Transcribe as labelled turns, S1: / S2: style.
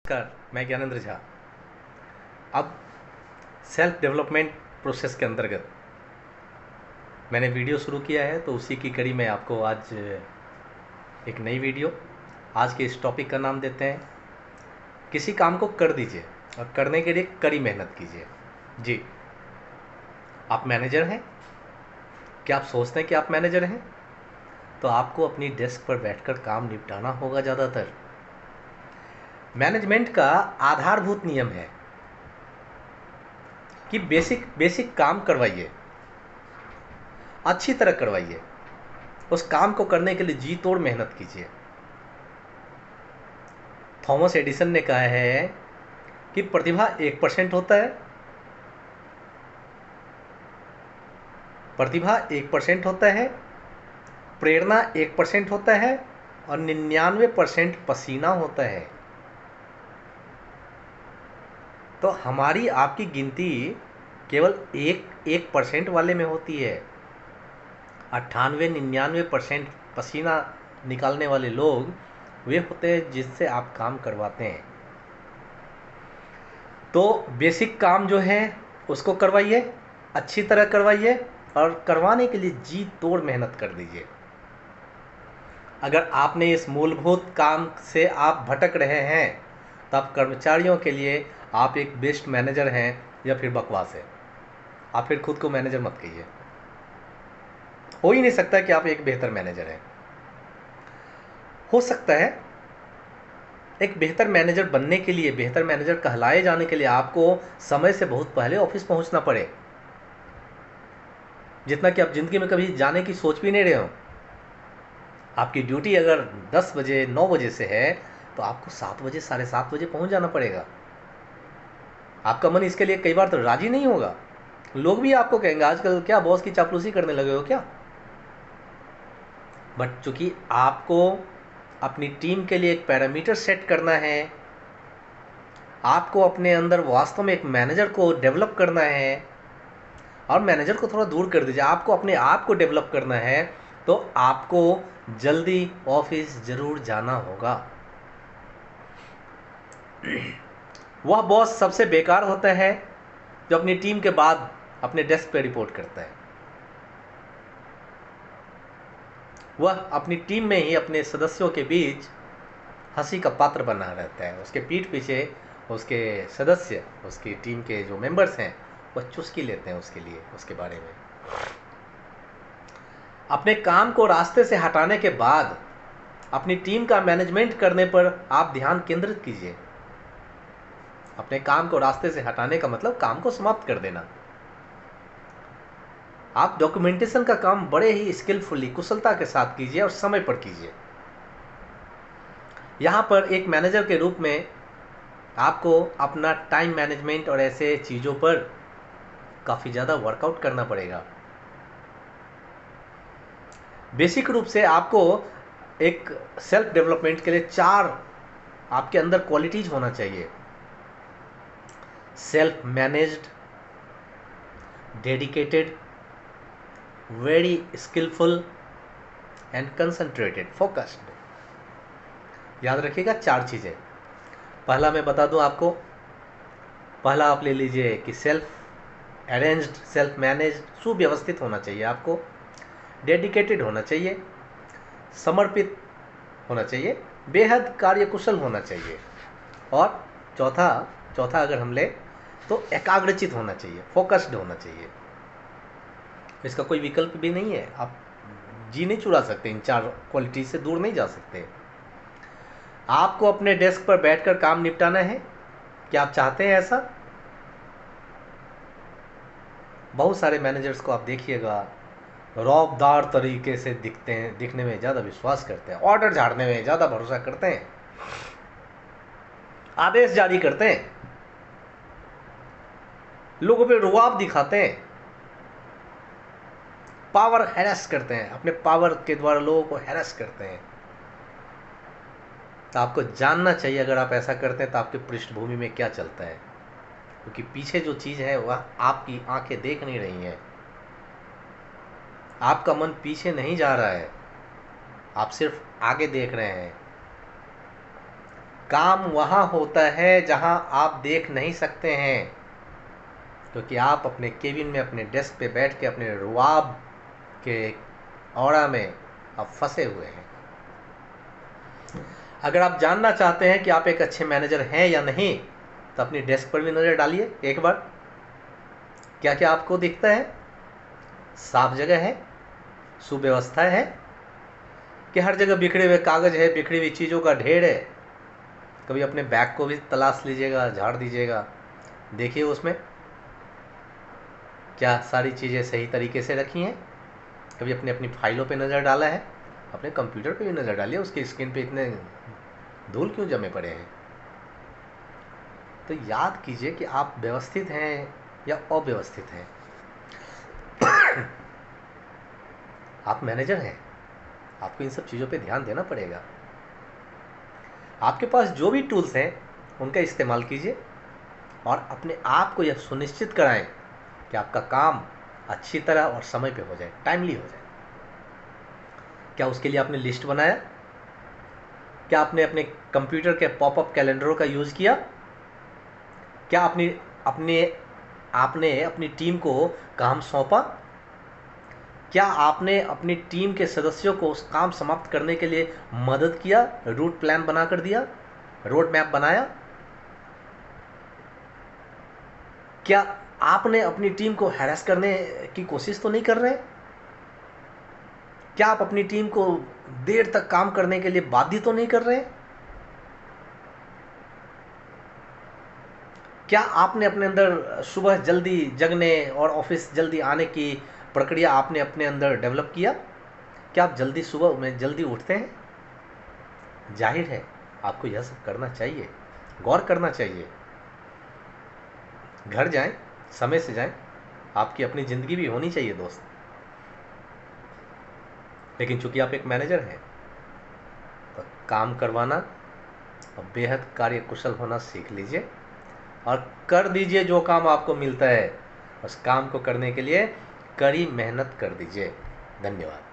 S1: नमस्कार, मैं ज्ञानेंद्र झा। अब सेल्फ डेवलपमेंट प्रोसेस के अंतर्गत मैंने वीडियो शुरू किया है, तो उसी की कड़ी में आपको आज एक नई वीडियो, आज के इस टॉपिक का नाम देते हैं किसी काम को कर दीजिए और करने के लिए कड़ी मेहनत कीजिए। जी, आप मैनेजर हैं? क्या आप सोचते हैं कि आप मैनेजर हैं? तो आपको अपनी डेस्क पर बैठकर काम निपटाना होगा। ज़्यादातर मैनेजमेंट का आधारभूत नियम है कि बेसिक बेसिक काम करवाइए, अच्छी तरह करवाइए, उस काम को करने के लिए जी तोड़ मेहनत कीजिए। थॉमस एडिसन ने कहा है कि प्रतिभा 1% होता है, प्रतिभा 1% होता है, प्रेरणा 1% होता है और 99% पसीना होता है। तो हमारी आपकी गिनती केवल 1% वाले में होती है। 98-99% पसीना निकालने वाले लोग वे होते हैं जिससे आप काम करवाते हैं। तो बेसिक काम जो है उसको करवाइए, अच्छी तरह करवाइए और करवाने के लिए जी तोड़ मेहनत कर दीजिए। अगर आपने इस मूलभूत काम से आप भटक रहे हैं तो आप कर्मचारियों के लिए आप एक बेस्ट मैनेजर हैं या फिर बकवास है। आप फिर खुद को मैनेजर मत कहिए। हो ही नहीं सकता कि आप एक बेहतर मैनेजर हैं। हो सकता है एक बेहतर मैनेजर बनने के लिए, बेहतर मैनेजर कहलाए जाने के लिए आपको समय से बहुत पहले ऑफिस पहुंचना पड़े, जितना कि आप ज़िंदगी में कभी जाने की सोच भी नहीं रहे हो। आपकी ड्यूटी अगर 10 बजे 9 बजे से है तो आपको 7 बजे 7:30 बजे पहुंच जाना पड़ेगा। आपका मन इसके लिए कई बार तो राजी नहीं होगा। लोग भी आपको कहेंगे आजकल क्या बॉस की चापलूसी करने लगे हो क्या। बट चूंकि आपको अपनी टीम के लिए एक पैरामीटर सेट करना है, आपको अपने अंदर वास्तव में एक मैनेजर को डेवलप करना है, और मैनेजर को थोड़ा दूर कर दीजिए, आपको अपने आप को डेवलप करना है, तो आपको जल्दी ऑफिस ज़रूर जाना होगा। वह बॉस सबसे बेकार होता है जो अपनी टीम के बाद अपने डेस्क पे रिपोर्ट करता है। वह अपनी टीम में ही अपने सदस्यों के बीच हंसी का पात्र बना रहता है। उसके पीठ पीछे उसके सदस्य, उसकी टीम के जो मेंबर्स हैं, वह चुस्की लेते हैं उसके लिए, उसके बारे में। अपने काम को रास्ते से हटाने के बाद अपनी टीम का मैनेजमेंट करने पर आप ध्यान केंद्रित कीजिए। अपने काम को रास्ते से हटाने का मतलब काम को समाप्त कर देना। आप डॉक्यूमेंटेशन का काम बड़े ही स्किलफुली, कुशलता के साथ कीजिए और समय पर कीजिए। यहाँ पर एक मैनेजर के रूप में आपको अपना टाइम मैनेजमेंट और ऐसे चीज़ों पर काफ़ी ज़्यादा वर्कआउट करना पड़ेगा। बेसिक रूप से आपको एक सेल्फ डेवलपमेंट के लिए 4 आपके अंदर क्वालिटीज होना चाहिए: self managed, dedicated, very skilful and concentrated, focused. याद रखिएगा 4 चीज़ें। पहला मैं बता दूं आपको, पहला आप ले लीजिए कि सेल्फ अरेंज्ड, सेल्फ मैनेज्ड, सुव्यवस्थित होना चाहिए आपको, डेडिकेटेड होना चाहिए, समर्पित होना चाहिए, बेहद कार्यकुशल होना चाहिए, और चौथा चौथा अगर हम ले तो एकाग्रचित होना चाहिए, फोकस्ड होना चाहिए। इसका कोई विकल्प भी नहीं है। आप जी नहीं चुरा सकते, इन 4 क्वालिटी से दूर नहीं जा सकते। आपको अपने डेस्क पर बैठकर काम निपटाना है। क्या आप चाहते हैं ऐसा? बहुत सारे मैनेजर्स को आप देखिएगा, रौबदार तरीके से दिखते हैं, दिखने में ज़्यादा विश्वास करते हैं, ऑर्डर झाड़ने में ज़्यादा भरोसा करते हैं, आदेश जारी करते हैं, लोगों पे रुआब दिखाते हैं, पावर हैरेस करते हैं, अपने पावर के द्वारा लोगों को हैरेस करते हैं। तो आपको जानना चाहिए अगर आप ऐसा करते हैं तो आपकी पृष्ठभूमि में क्या चलता है, क्योंकि पीछे जो चीज़ है वह आपकी आंखें देख नहीं रही हैं। आपका मन पीछे नहीं जा रहा है, आप सिर्फ आगे देख रहे हैं। काम वहाँ होता है जहाँ आप देख नहीं सकते हैं, क्योंकि आप अपने केबिन में अपने डेस्क पे बैठ के अपने रुआब के औरा में आप फंसे हुए हैं। अगर आप जानना चाहते हैं कि आप एक अच्छे मैनेजर हैं या नहीं, तो अपनी डेस्क पर भी नज़र डालिए एक बार। क्या क्या आपको दिखता है? साफ जगह है, सुव्यवस्था है, कि हर जगह बिखरे हुए कागज़ है, बिखरी हुई चीज़ों का ढेर है? कभी अपने बैग को भी तलाश लीजिएगा, झाड़ दीजिएगा, देखिए उसमें क्या सारी चीज़ें सही तरीके से रखी हैं। कभी अपने अपनी फाइलों पे नज़र डाला है? अपने कंप्यूटर पे भी नज़र डालिए, उसकी स्क्रीन पे इतने धूल क्यों जमे पड़े हैं? तो याद कीजिए कि आप व्यवस्थित हैं या अव्यवस्थित हैं। आप मैनेजर हैं, आपको इन सब चीज़ों पे ध्यान देना पड़ेगा। आपके पास जो भी टूल्स हैं उनका इस्तेमाल कीजिए और अपने आप को यह सुनिश्चित कराएं कि आपका काम अच्छी तरह और समय पे हो जाए, टाइमली हो जाए। क्या उसके लिए आपने लिस्ट बनाया? क्या आपने अपने कंप्यूटर के पॉपअप कैलेंडरों का यूज़ किया? क्या आपने अपनी टीम को काम सौंपा? क्या आपने अपनी टीम के सदस्यों को उस काम समाप्त करने के लिए मदद किया? रूट प्लान बना कर दिया? रोड मैप बनाया? क्या आपने अपनी टीम को हैरेस करने की कोशिश तो नहीं कर रहे? क्या आप अपनी टीम को देर तक काम करने के लिए बाध्य तो नहीं कर रहे? क्या आपने अपने अंदर सुबह जल्दी जगने और ऑफिस जल्दी आने की प्रक्रिया आपने अपने अंदर डेवलप किया? क्या आप जल्दी सुबह में जल्दी उठते हैं? जाहिर है आपको यह सब करना चाहिए, गौर करना चाहिए। घर जाएं, समय से जाएं, आपकी अपनी ज़िंदगी भी होनी चाहिए दोस्त। लेकिन चूंकि आप एक मैनेजर हैं, तो काम करवाना और बेहद कार्यकुशल होना सीख लीजिए और कर दीजिए जो काम आपको मिलता है। उस काम को करने के लिए कड़ी मेहनत कर दीजिए। धन्यवाद।